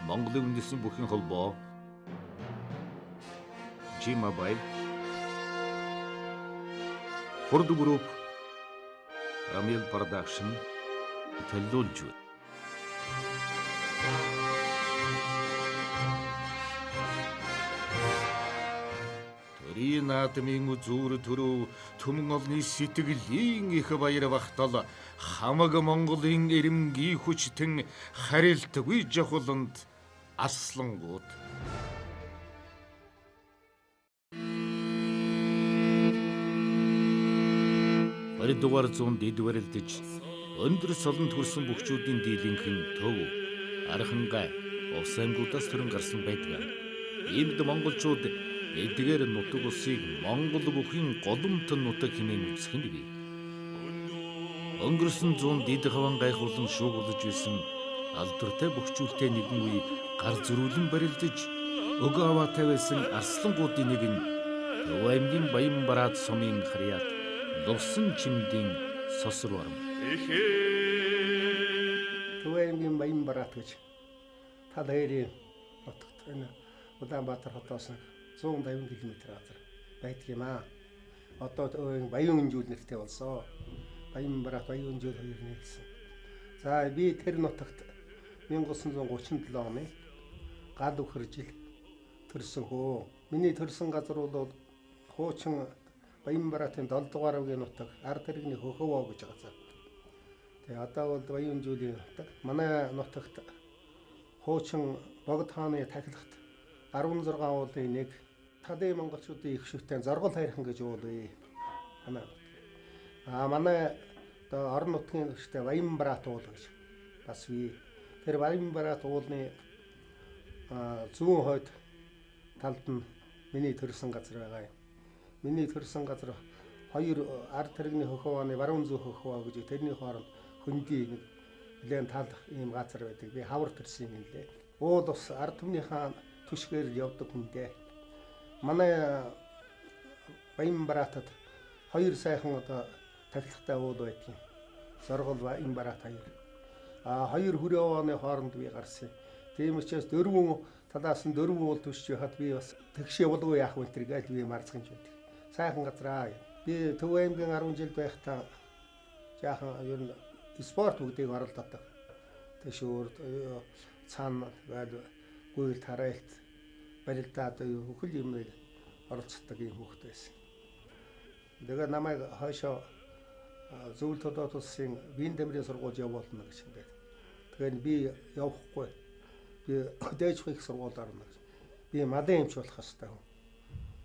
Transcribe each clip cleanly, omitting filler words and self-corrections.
Монголын үндэсний бүхэн холбоо G-Mobile, Хурд Group, Ramil Production төлөөлж байна. Төрийн наадмын үзүүр төрөв түмэн олны сэтгэлийн их баяр багтал хамаг Монголын эрэмгийн хүчтэн харилтгүй жавхланд аслангууд. 20 дугаар зуунд эдвэрлдэж өндөр солонд хүрсэн бүхчүүдийн дийлэнхэн төв архангай ус аймагуудаас төрөн гарсан байдаг. Иймд монголчууд эдгээр нутаг усыг Монгол бүхийн голомтон нутаг хэмээн үзэх нь бий. Өнгөрсөн зуунд эд хаван гайхуулан шуугуулж байсан алдартай бүхчүүлтэй нэгэн үе гар зөрүүлэн барилдаж өгөө аваатай байсан арслангуудын нэг нь Төв аймгийн Баянбараад сумын харьяат Лувсан чимдийн сосор барам. Төв аймгийн Баянбараад гэж тал хоёрын нутагт энэ Улаанбаатар хотоос 150 км газар байдаг юм аа. Одоо Баян өнжүүл нэртэй болсон. Баянбараад Баян өнжүүл хоёр нийлсэн. За би тэр нутагт 1937 оны гал үхэр жил төрсөн хөө. Миний төрсөн газар бол хуучин Баянбараатын 7 дугаар өвгийн нутаг ард тэрэгний Хөхөвөө гэж газар. Тэгээ одоо бол Баян өнжүүлийн нутаг. Манай нутагт хуучин Богд хааны тахилгт 16 уулын нэг талын монголчуудын их шүтэн Зоргол хайрхан гэж уулъя. Манай орон нутгийн ихтэй Баянбараад уул гэж бас бий. Тэр Баянбараад уулны зүүн хойд талд нь миний төрсэн газар байгаа юм. Миний төрсэн газар хоёр ард тэрэгний Хөхөвөөний баруун зүүн Хөхөвөө гэж тэрний хооронд хөндөй нэг нэлээд тал ийм газар байдаг. Би хавар төрсөн юм лээ. Уул ус ард түмнийхээ түшгээр явдаг хүндээ. Манай Баянбараатад хоёр сайхан одоо тахилгатай уул байдаг юм. Зоргол Баянбараад хоёр. Хоёр хүрээвооны хооронд би гарсан. Тийм учраас дөрвөн талаас нь дөрвөн уул түшж байхад би бас тэгшээ болов яах вэ гэж би марцхан ч байдаг. Сайхан газраа. Би Төв аймгийн 10 жил байхдаа жаахан ер нь спорт бүгдийг оролддог. Тэшүүр цаана гүйл тараалт барилдаад бүхэл юмыг оролцдог юм хөхт байсан. Тэгээ намайг хойшоо зөвлөлт тодот улсын биеийн дамирын сургууль явуулна гэж ингээд. Тэгэхээр би явахгүй. Би дээж их сургууль орно гэж. Би малын эмч болох хэрэгтэй хүн.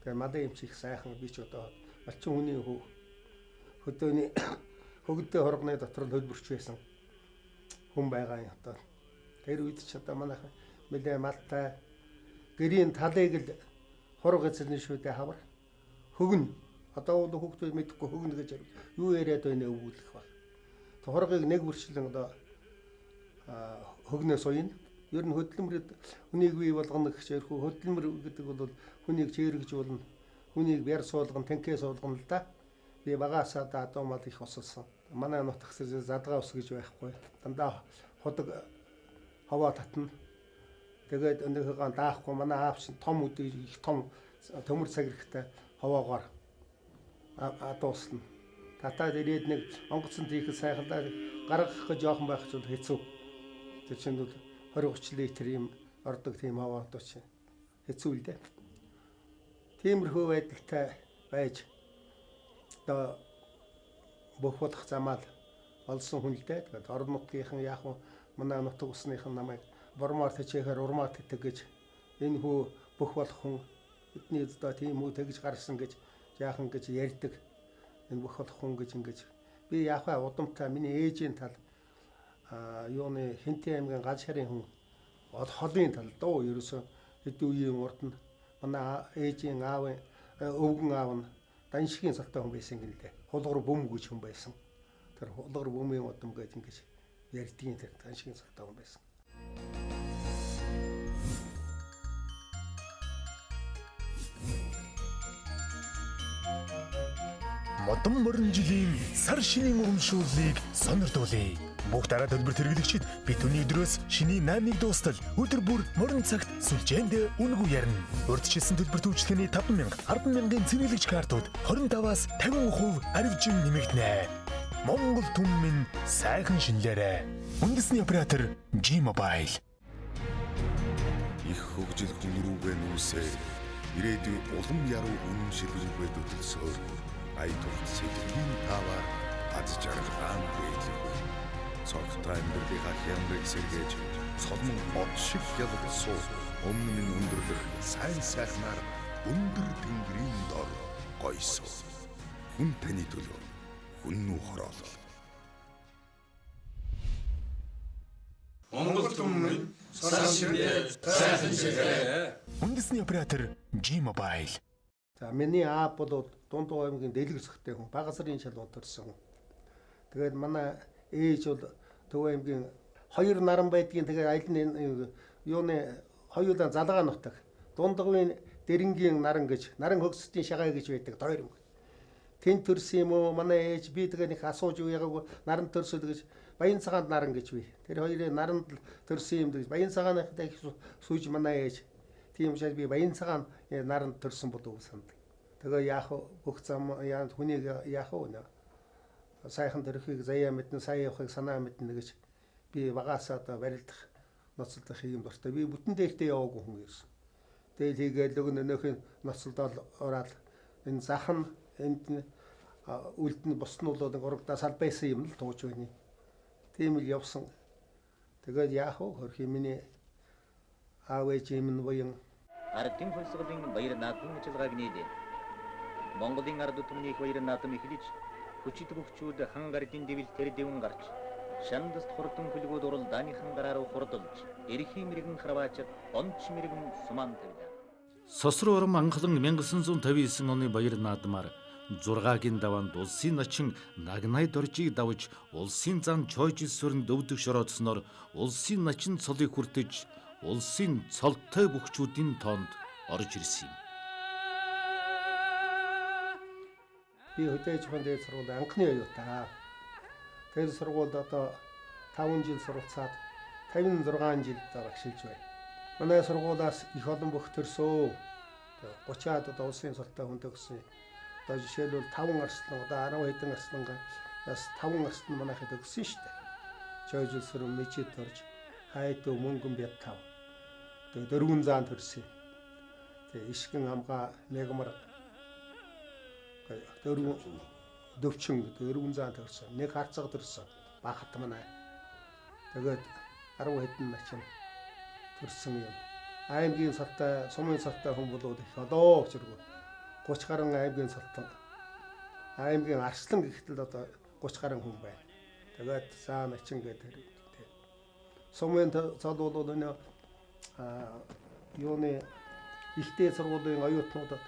Тэгээ малын эмч их сайхан би ч одоо малчин хүний хөдөөний хөгдөө хоргоны дотор төлбөрч байсан хүн байгаа юм одоо. Тэр үед ч одоо манайхан нэлээ малтай гэрийн талыг л хург эзэлний шүдэ хавар хөгн одоо бол хүүхдүүд мэдэхгүй хөгн гэж юу яриад байна өвгүүлэх баг. Тэг хургийг нэг бүрчлэн одоо хөгнөөс уйна. Ер нь хөдөлмөрөд хүнийг бий болгоно гэж ярих хөдөлмөр гэдэг бол хүнийг чирэгж болно. Хүнийг бяр суулгана, танкээ суулгана л да. Би багаасаа одоо мал их усалсан. Манай нутагт задгаа ус гэж байхгүй. Дандаа ходог хаваа татна. Тэгээд өнөөхөө даахгүй манай аав шин том үдээ их том төмөр цагирхтай хаваагаар дуусна. Татаад ирээд нэг онгоцон тийх сайхандаа гаргах гэж жоохон байх ч хэцүү. Тэр чинь бол 20-30 литр юм ордог тийм хаваа дуу чинь хэцүү л дээ. Тиймэрхүү байдалтай байж одоо бүх болох замаар олсон хүн л дээ. Тэгээд орон нутгийнхан яах вэ? Манай нутаг усныхан намайг бормоор тэжээхээр урмаар тэтг гэж энэ хүү бүх болох хүн бидний одоо тийм үү тэгж гарсан гэж яахан гэж ярьдаг. Энэ бүх болох хүн гэж ингэж би яахаа удамтай миний ээжийн тал юуны Хинтээ аймгийн гал шарын хүн холын тал дуу ерөөсө хэдэн үеийн урд нь манай ээжийн аавын өвгөн аав нь даншигын салтай хүн байсан гин лээ. Хулгар бүм гэж хүн байсан. Тэр хулгар бүмийн удам гэж ингэж ярьдгийн тэр даншигын салтай хүн байсан. Модон морин жилийн сар шинийн урамшууллыг сонирдуулъя. Бүх дараа төлбөрт хэрэглэгчид бид түүний өдрөөс шиний 8-ыг дуустал өдөр бүр морин цагт сүлжээнд үнэгүй ярина. Урьдчилсан төлбөр төлөвчлөгийн 5,000, 10,000-ын цэнэглэгч картууд 25-аас 50% арвижин нэмэгдэнэ. Монгол түн минь сайхан шинэлээрэ. Үндэсний оператор G-Mobile. Их хөгжил хүн рүүгээ нүүсээ ирээдүй улам яруу үнэн шилжилгээ төтөлсөөр ая тухт сэтгэлийн таваар аз жаргалан бэлэхгүй. Цогтой амьдралынхаа хямрыг сэргээж цолмон од шиг ялгсуу өмнө нь өндөрлөх сайн сайхнаар өндөр тэнгэрийн дор гойсоо. Хүн таны төлөө хүннүү хороолол. Монгол түмэн сайхан ширээ. Үндэсний оператор G-Mobile. За миний аав бол Дундуу аймгийн дэлгэрсхтэй хүн, Багасрын шалгуунд төрсөн. Тэгээд манай ээж бол Төв аймгийн 2 наран байдгийн тэгээд аль нь юуны хоёулаа залгаа нутаг. Дундгын дэрэнгийн наран гэж, наран хөгсдийн шагаа гэж байдаг хоёр юм. Тэн төрсөн юм уу? Манай ээж би тэгээд их асууж яагаад наран төрсөд гэж Баян цагаанд наран гэж би. Тэр хоёрын наранд төрсөн юм гэж Баян цагааныхтай их сүйж манай ээж. Тийм учраас би Баян цагаан наранд төрсөн болов уу санд. Тэгээ яах бүх зам яа хүнийг яах вэ? Сайхан төрхийг заяа мэднэ, сайн явахыг санаа мэднэ гэж би багасаа одоо барилдах, ноцолдох юм дуртай. Би бүтэн дээлтэй яваагүй хүн юм. Дээл хийгээл нөгөөнийхний ноцолдол ороод энэ захан энд үлдэн боснуулаад урагдаа салбайсан юм л тууж байна. Тийм л явсан. Тэгээд яах вэ? Хөрхи миний аав ээж юм буян ардын хөлсгөлийн баяр наадмын ажиллагааг нээдэ. Монголын ард түмний баяр наадам эхлэж хүчит бөхчүүд хан гардын дэвил тэр дэвэн гарч шандас хурдан хөлгүүд уралдааны хангараар хурдулж эрхийн мэрэгэн харваачд онч мэрэгэн суман тавьда. Сосроо орон анхлан 1959 оны баяр наадмаар 6-гийн даваанд улсын начин Нагнай доржийг давж улсын зан чойжилсөрн дөвдөг шороодсноор улсын начин цолыг хүртэж улсын цолтой бөхчүүдийн тоонд орж ирсэн юм. би хөдөөж хондын сургууль анхны оюутаа. Тэр сургуульд одоо 5 жил суралцаад 56 жил багшилж байна. Манай сургуулиас их олон бүх төрсөө 30-аад одоо улсын цолтой хүн төгссөн. Одоо жишээлбэл 5 арслан одоо 10 хэдэн арслангаас 5 арслан манайхад төгссөн шүү дээ. Чойжилсрын мэжид орж хайдуу мөнгөн бятав. Тэгээ 4 заан төрсөн. Тэгээ ишгэн амгаа мегмар дөвчин 4 заан төрсөн. Нэг харцаг төрсөн. Бахат манай. Тэгээд 10 хэдэн начин төрсөн юм. Аймгийн сартай, сумын сартай хүн болоод их одоо зэрэг 30 гаруй аймгийн сартан. Аймгийн арслан гэхтэл одоо 30 гаруй хүн байна. Тэгээд саа начин гэдэг. Сумын цал бол энэ юуны ихтэй сургуулийн оюутнуудад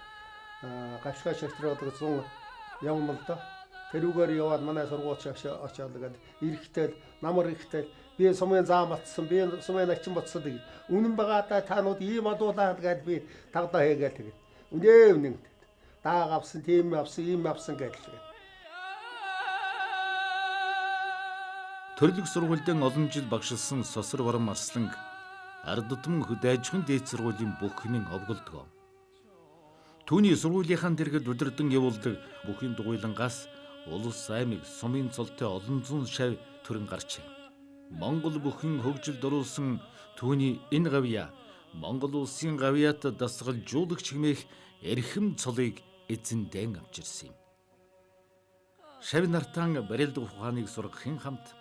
гавшгаа шилтрээд зүүн явна л да. Тэрүүгээр яваад манай сургуульч очоод тэгээд эрэхтэл намар эрэхтэл би сумын зам батсан, би сумын начин батсан гэдэг. Үнэн байгаа таанууд ийм адуулаад гээд би тагда хийгээл тэгээд. Үнэн. Дааг авсан, тийм авсан, ийм авсан гэдэг. Төрлөг сургуульдын олон жил багшилсан Сосор Барам Арсланг ард түмэн хөдөөжхөн дээд сургуулийн бүх хэмээн овголдог. Түүний сургуулийнхаа дэргэд удирдан явуулдаг бүхий дугуйлангаас улс аймаг сумын цолтой олон зуун шав төрөн гарчээ. Монгол бүхэн хөгжилд оруулсан түүний энэ гавья Монгол улсын гавьяат дасгалжуулагч хэмээх эрхэм цолыг эзэндэн авч ирсэн юм. Шав нартан барилдах ухааныг сургахын хамт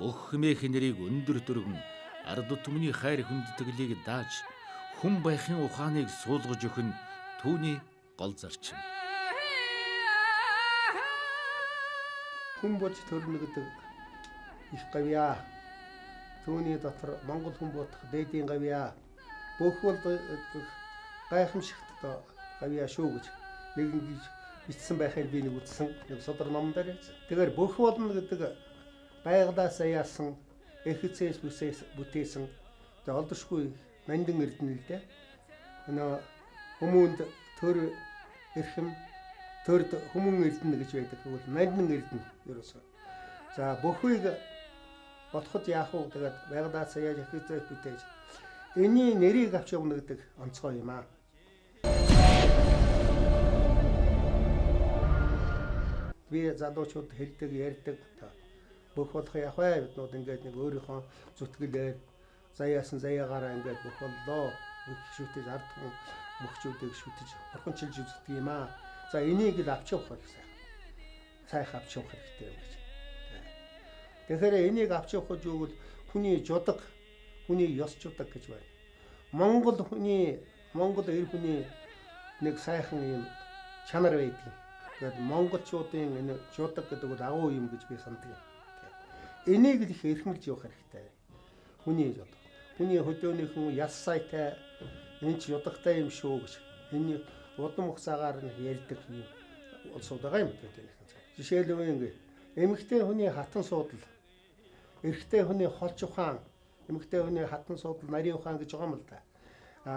бүх хэмээх нэрийг өндөр төргөн ард түмний хайр хүндэтгэлийг дааж хүн байхын ухааныг суулгаж өгөн түүний гол зарчим. Хүн болж төрнө гэдэг их гавья. Түүний дотор Монгол хүн бодох дээдийн гавья. Бүх бол гайхамшигт гавья шүү гэж нэгэн гэж бичсэн байхыг би нэг үзсэн. Нэг содор номон дээр. Тэгэхээр бүх болно гэдэг байгалаас яасан эхцээс бүтээсэн олдошгүй нандин эрдэнэ л дээ. Өнөө хүмүүнд төр эрхэм төрд хүмүүн эрдэнэ гэж байдаг. Тэгвэл нандин эрдэнэ ерөөсөө. За бүхийг бодоход яах вэ тэгээд байгадаасаа яаж ихтэй бүтээж энэний нэрийг авч явна гэдэг онцгой юм аа. Би залуучууд хэлдэг ярьдаг бүх болох явах бай биднүүд ингээд нэг өөрийнхөө зүтгэлээр заяасан заяагаараа ингээд бүх боллоо шүтэж ард хүн мөхчүүдийг шүтэж бурханчилж үздэг юм аа. За энийг л авч явах гэсэн. Сайхан авч явах хэрэгтэй юм гэж. Тэгэхээр энийг авч явах гэж үгэл хүний жудаг, хүний ёс жудаг гэж байна. Монгол эр хүний нэг сайхан юм чанар байдаг. Тэгээд монголчуудын энэ жудаг гэдэг бол агуу юм гэж би санддаг юм. Энийг л их эрхэмлж явах хэрэгтэй. Хүний жудаг. Хүний хөдөөнийхэн яс сайтай энэ ч жудагтай юм шүү гэж. Энэ удам хугацаагаар нь ярьдаг юм улсууд байгаа юм гэдэг. Жишээлбэл ингээд эмэгтэй хүний хатан суудал, эрэгтэй хүний холж ухаан, эмэгтэй хүний хатан суудал, нарийн ухаан гэж байгаа юм л да.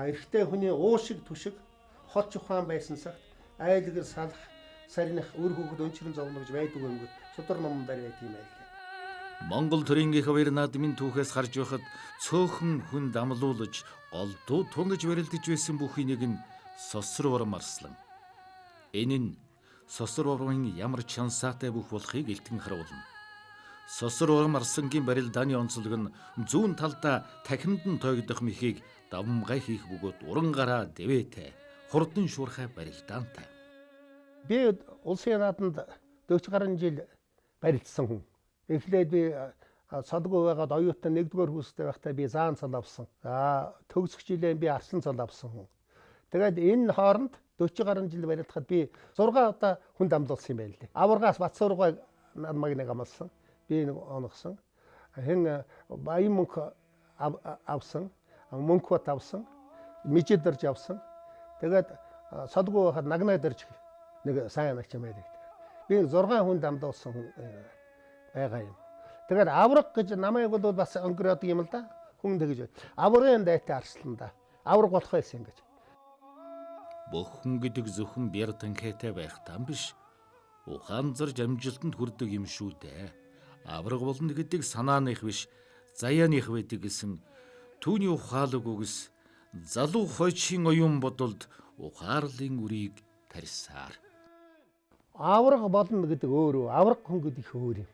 Эрэгтэй хүний уушиг түшиг, холж ухаан байсан цагт айлгэр салах, сарних өр хөвгд өнчрөн зовно гэж байдаг юм гээд судар номдаар байдаг юм байл. Монгол төрийнх хоёр наадмын түүхээс харж байхад цөөхөн хүн дамлуулж, голдуу тунгаж барилдаж байсан бүхнийг нь сосор урам арслан. Энэ нь сосор урамын ямар чансаатай бүх болохыг илтгэн харуулна. Сосор урам арсангийн барилдааны онцлог нь зүүн талдаа тахимдан тоогдох мэхийг давмгай хийх бөгөөд уран гараа дэвээтэй, хурдан шуурхай барилдаантай. Би улсын наадамд 40 гаруй жил барилдсан хүн. Эхлээд би салгүй байгаад оюутан 1-р курстэй байхдаа би заан цал авсан. Төгсөх жилээ би арслан цал авсан хүн. Тэгээд энэ хооронд 40 гаруй жил барилдахад би 6 удаа хүн дамлуулсан юм байна лээ. Аваргаас Батсургай намайг нэг амлсан. Би нэг оногсон. Хэн баян мөнх авсан. Мөнх бат авсан. Мижид дэрж авсан. Тэгээд салгүй байхад нагнаа дэрж нэг сайн ач юм байдаг. Би 6 хүн дамлуулсан хүн байгаа юм. Тэгээд авраг гэж намайг бол бас өнгөрөөд юм л да. Хүн тэгж аврагын дайтай арслан да. Авраг болох байсан гэж. Бүхэн гэдэг зөвхөн бяр танхетай байх там биш. Ухаан зарж амжилтанд хүрдэг юм шүү дээ. Авраг болно гэдэг санааных биш, заяаных байдаг гэсэн түүний ухаалаг үгс залуу хойчийн оюун бодолд ухаарлын үрийг тарьсаар. Авраг болно гэдэг өөрөө, авраг хүн гэдэг их өөр юм.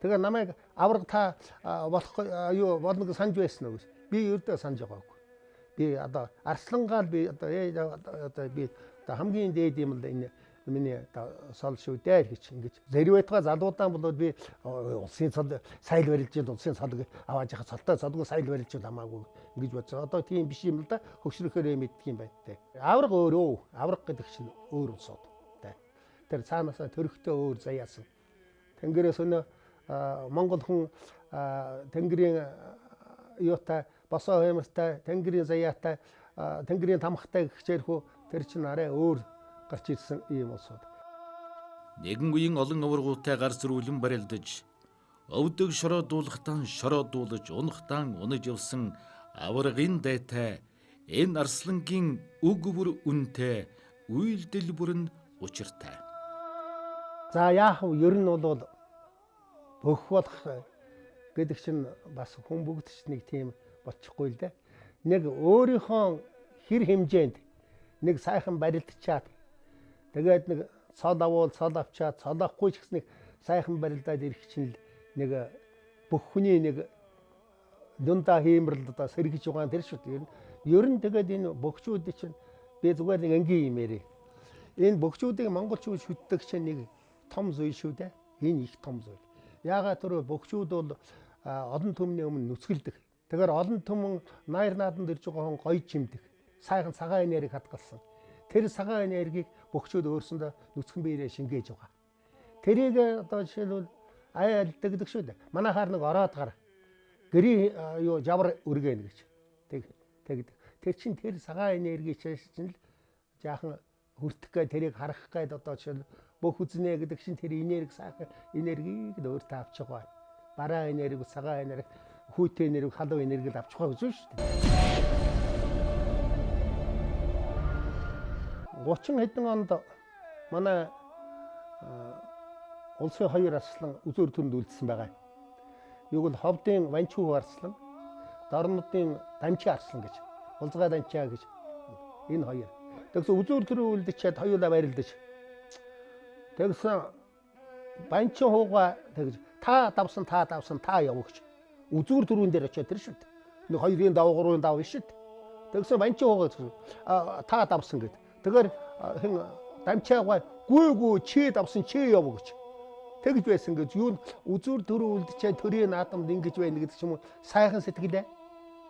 Тэгээ намайг авраг та болох юу болно гэж санаж байсан уу гэж. Би ердөө санаж байгаагүй. Би одоо арслангаал би одоо би хамгийн дээд юм л энэ миний сол шүү дээ гэж ингэж зэрвэтга залуудаа болоод би улсын цол сайл барилж улсын цолыг авааж яхад цолтой цолгүй сайл барилж хамаагүй ингэж бодсон. Одоо тийм биш юм л да. Хөгшрөхөөрөө мэддэг юм байна те. Авраг өөрөө, авраг гэдэг чинь өөр улсууд те. Тэр цаанаасаа төрхтөө өөр заяасан. Тэнгэрээс өнөө Монгол хүн тэнгэрийн юутай босоо хэмэртэй тэнгэрийн заяатай тэнгэрийн тамхтай гихчээрхүү тэр чинь арай өөр гарч ирсэн ийм улсууд. Нэгэн үеийн олон аваргуутай гар зүрүүлэн барилдаж, өвдөг шороодуулахтан шороодуулж, унахтан унаж явсан аваргын дайтай энэ арслангийн үг бүр үнэтэй, үйлдэл бүрэн учиртай. За яах вэ? Ер нь бол бөх болох гэдэг чинь бас хүн бүгд ч нэг тийм болчихгүй л дээ. Нэг өөрийнхөө хэр хэмжээнд нэг сайхан барилдчаад тэгээд нэг цол авуул цол авчаад цол авахгүй ч гэсэн нэг сайхан барилдаад ирэх чинь л нэг бүх хүний нэг дундаа хиймэрлэл одоо сэргэж байгаа тэр шүү дээ. Ер нь тэгээд энэ бөхчүүд чинь би зүгээр нэг ангийн юм ярив. Энэ бөхчүүдийг монголчууд шүтдэг чинь нэг том зүйл шүү дээ. Энэ их том зүйл. Яагаад тэр бөхчүүд бол олон түмний өмнө нүцгэлдэг. Тэгэхээр олон түмэн найр нааданд ирж байгаа хүн гоё чимдэг. Сайхан цагаан энергийг хадгалсан. Тэр цагаан энергийг бөхчүүд өөрсөндөө нүцгэн биерээ шингээж байгаа. Тэрийг одоо жишээлбэл айлддаг шүү дээ. Манайхаар нэг ороод гар. Гэрийн юу жавар үргэн гэж. Тэг. Тэр чинь тэр цагаан энерги чинь л жаахан хүртэх гэ тэрийг харах гээд одоо жишээл бүх үзнэ гэдэг чинь тэр энерги сайхан энергийг л өөртөө авч байгаа. Бараа энерги, цагаан энерги, хүүтэй энерги, халуун энергид авч байгаа гэж шүү дээ. 30 хэдэн онд манай улсын хоёр арслан үзүүр төнд үлдсэн байгаа. Юг нь ховдын Ванчуу арслан, Дорнодын Дамчи арслан гэж. Улзгай Данчаа гэж. Энэ хоёр. Тэгсэн үзүүр төрөө үлдчихэд хоёулаа барилдаж. Тэгсэн Банчин хууга тэгж та давсан та явагч. Үзүүр төрүүн дээр очиод тэр шүү дээ. Нэг хоёрын дав гурван дав биш шүү дээ. Тэгсэн Банчин хууга та давсан гэд. Тэгэхээр хэн Дамчаагаа гүйгүй чи давсан чи явагч. Тэгж байсан гэж юу үзүүр төрөө үлдчихэд төрийн наадамд ингэж байна гэдэг ч юм уу сайхан сэтгэлээ.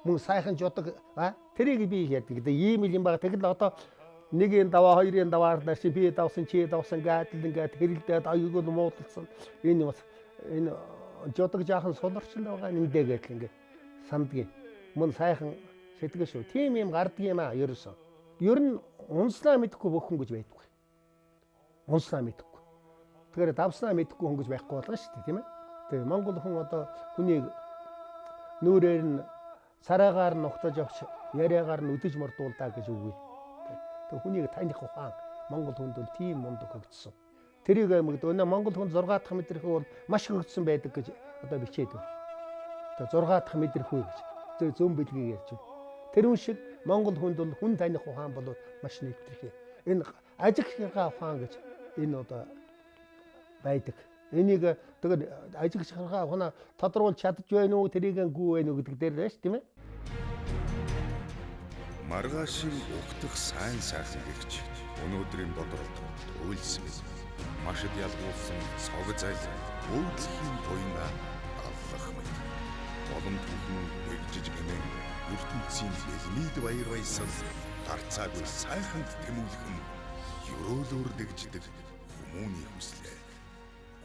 Мөн сайхан жодог тэрийг би ярьдаг. Ийм юм байгаа. Тэгэл одоо нэгийн даваа хоёрын даваар дааш би давсан чи давсан гэдэг ингээд хэрэлдээд аюул муудалсан. Энэ бас энэ жодог жаахан суларч л байгаа нэндээ гэдэг ингээд сандгийн. Мөн сайхан сэтгэл шүү. Тим юм гардаг юм ерөөсөө. Ер нь унснаа мэдэхгүй бүх хүн гэж байдаггүй. Унснаа мэдэхгүй. Тэгэхээр давснаа мэдэхгүй хүн гэж байхгүй болно шүү дээ, тийм ээ. Тэгээ Монгол хүн одоо хүнийг нүрээр нь сараагаар нь угтаж авч яриагаар нь өдөж мордуулдаа гэж үгүй. Тэг хүнийг таних ухаан Монгол хүнд бол тийм мундаг хөгжсөн. Тэрийг аймагд өнөө Монгол хүн 6 дахь мэдрэх бол маш хөгжсөн байдаг гэж одоо бичээд байна. Тэг 6 дахь мэдрэх үе гэж. Тэг зүүн бэлгийг ярьж байна. Тэрүүн шиг Монгол хүнд бол хүн таних ухаан бол маш нэвтрэх. Энэ ажиг ширхаа ухаан гэж энэ одоо байдаг. Энийг тэгээд ажиг ширхаа ухаан тодруулж чадж байна уу тэрийг гүү байна уу гэдэг дээр байна ш тийм ээ. Маргаашийн угтах сайн сайхан гэгч өнөөдрийн бодролд үйлсэн. Машид ялгуулсан цог зай өвдлөхийн буйна аллах мэд. Болон түүхэн нэгжиж гэмэн ертөнцийн элмид баяр баясгал гарцаагүй сайханд тэмүүлхэн ёроолоор дэгждэг хүмүүний хүслээ.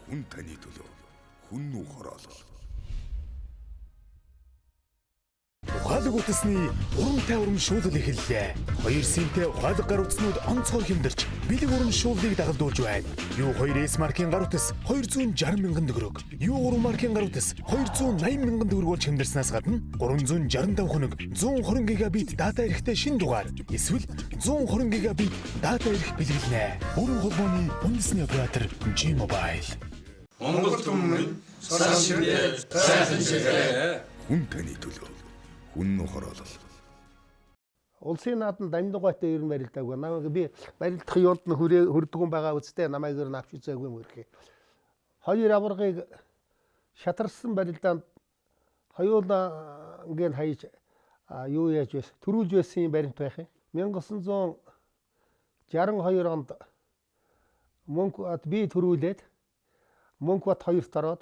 Хүн таны төлөө хүн нүү хороолол. Ухаалаг утасны урамтай урамшуулал эхэллээ. 2 синтээ ухаалаг гар утаснууд онцгой хэмдэрч бэлэг урамшууллыг дагалдуулж байна. U2S маркийн гар утас 260 мянган төгрөг. U3 маркийн гар утас 280 мянган төгрөг болж хэмдэрснээс гадна 365 хоног 120 гигабит дата эрэхтэй шинэ дугаар эсвэл 120 гигабит дата эрх бэлгэлнэ. Бүрэн холбооны үндэсний оператор G-Mobile. Монгол түмэн саншинтэй сайхан шигээ. Хүн таны төлөө хүн нүү хороолол. Улсын нааданд амьдгайтай ер нь барилдаагүй. Намайг би барилдах юунд нь хүрдэггүй байгаа үстэй намайг ер нь авч үзээгүй юм өрхий. Хоёр аваргыг шатарсан барилдаанд хоёулаа ингээд хаяж юу яаж вэ? Төрүүлж байсан юм баримт байх юм. 1962 онд Мөнхбат би төрүүлээд Мөнхбат 2-т ороод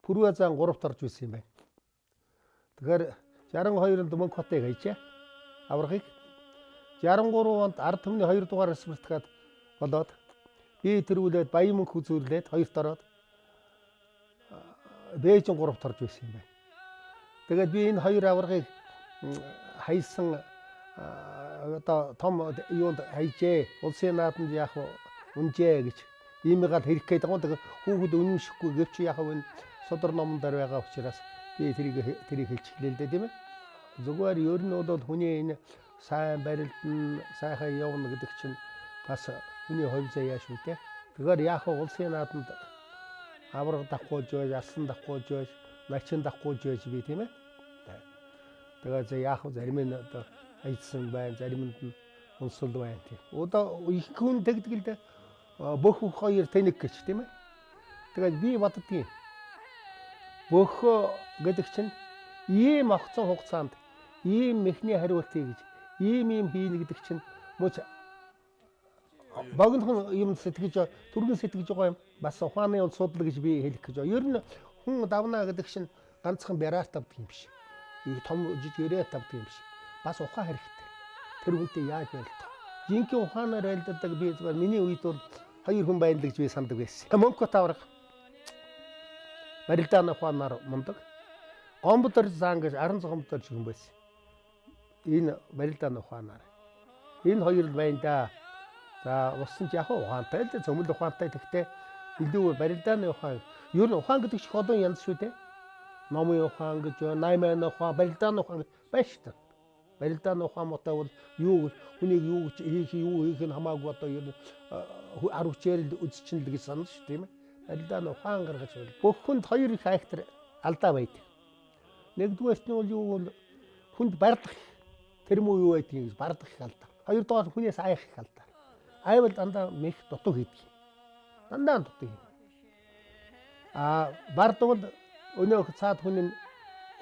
Пүрвэзан 3-т орж байсан юм байна. Тэгэхээр 62-нд Мөнхбатыг хайчаа. Аврагыг 63 онд ард түмний 2 дугаар республикад болоод би төрүүлээд Баян мөнх үзүүлээд 2-т ороод Бээжин 3-т орж байсан юм байна. Тэгээд би энэ хоёр аврагыг хайсан одоо том юунд хайжээ. Улсын нааданд яах вэ? Үнжээ гэж иймээгээл хэрэг гээд байгаа. Хүүхэд үнэмшихгүй гэвч яах вэ? Содөр номдор байгаа учраас би тэрийг хэлчихлээ л дээ тийм ээ. Зүгээр ер нь бол хүний энэ сайн барилдан сайхан явна гэдэг чинь бас хүний хувь заяа шүү дээ. Тэгэхээр яах вэ? Улсын нааданд авраг давхуулж байж, алсан давхуулж байж, начин давхуулж байж би тийм ээ. Тэгээд яах вэ? Зарим нь одоо хайцсан байна, заримд нь унсал байна тийм. Одоо их хүн тэгдэг л дээ. Бүх хоёр тэнэг гэж тийм ээ. Тэгээд би боддгийн. Бүх гэдэг чинь ийм огцон хугацаанд ийм мэхний хариулт хийж, ийм хийнэ гэдэг чинь мөч богинохон юм сэтгэж, түргэн сэтгэж байгаа юм. Бас ухааны улсууд л гэж би хэлэх гэж байна. Ер нь хүн давна гэдэг чинь ганцхан бяраар тавдаг юм биш. Том жижигээрээ тавдаг юм биш. Бас ухаан хэрэгтэй. Тэр хүнтэй яаж байлдах. Жинхэнэ ухаанаар байлдадаг би зүгээр миний үед бол 2 хүн байна л гэж би сандаг байсан. Мөнхбат авраг барилдааны ухаанаар мундаг. Гомбодор зан гэж арын гомбодор шиг юм байсан. Энэ барилдааны ухаанаар. Энэ хоёр л байна да. За усан ч яг ухаантай л зөмөл ухаантай тэгтээ илүү барилдааны ухаан. Ер нь ухаан гэдэг шиг олон янз шүү дээ. Номын ухаан гэж, наймааны ухаан, барилдааны ухаан байна шүү дээ. Барилдааны ухаан мотой бол юу хүнийг юу хийх нь хамаагүй одоо ер нь ар хүчээр л үзчихнэ л гэж санаж шүү тийм ээ. Барилдааны ухаан гаргаж байна. Бүх хүнд 2 их хайхтар алдаа байдаг. Нэгдүгээрт нь бол юу бол хүнд бардах тэр муу юу байдгийг бардах их алдар. Хоёрдугаар хүнээс айх их алдар. Айвал дандаа мэх дутуу хийдэг. Дандаа дутуу хийнэ. Бардвал өнөөх цаад хүн нь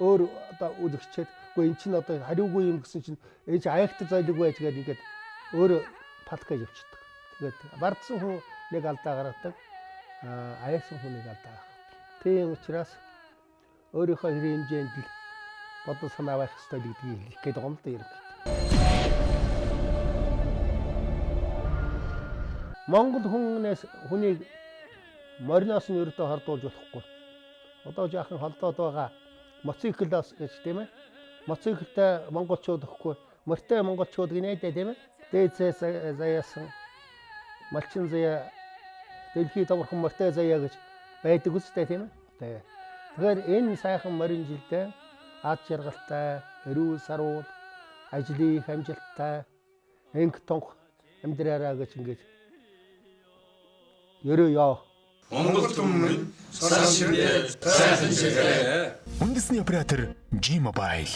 өөр одоо үлгчээд үгүй эн чинь одоо хариугүй юм гэсэн чинь ээж айхтар зайлг байж гээд ингээд өөр палкаж явчихдаг. Тэгээд бардсан хүн нэг алдаа гаргадаг. Айсан хүнийг алдаа гаргадаг. Тийм учраас өөрийнхөө хэрэг хэмжээнд л бодол санаа байх хэрэгтэй гэдгийг хэлэх гээд байгаа юм л да юм. Монгол хүнийг мориноос нь ердөө хардуулж болохгүй. Одоо жаахан холдоод байгаа моциклоос гэж тийм ээ. Моциклтэй монголчууд өгөхгүй. Морьтой монголчууд гинэдэ тийм ээ. Дээдсээс заяасан малчин заяа дэлхийд давархан морьтой заяа гэж байдаг үстэй тийм ээ. Тэгэхээр энэ сайхан морин жилдээ ад жаргалтай, эрүүл саруул, ажлын их амжилттай, энх тонх амьдраараа гэж ингэж ерөөё. Монгол түмэн сайн ширээ сайхан ширээ. Үндэсний оператор G-Mobile.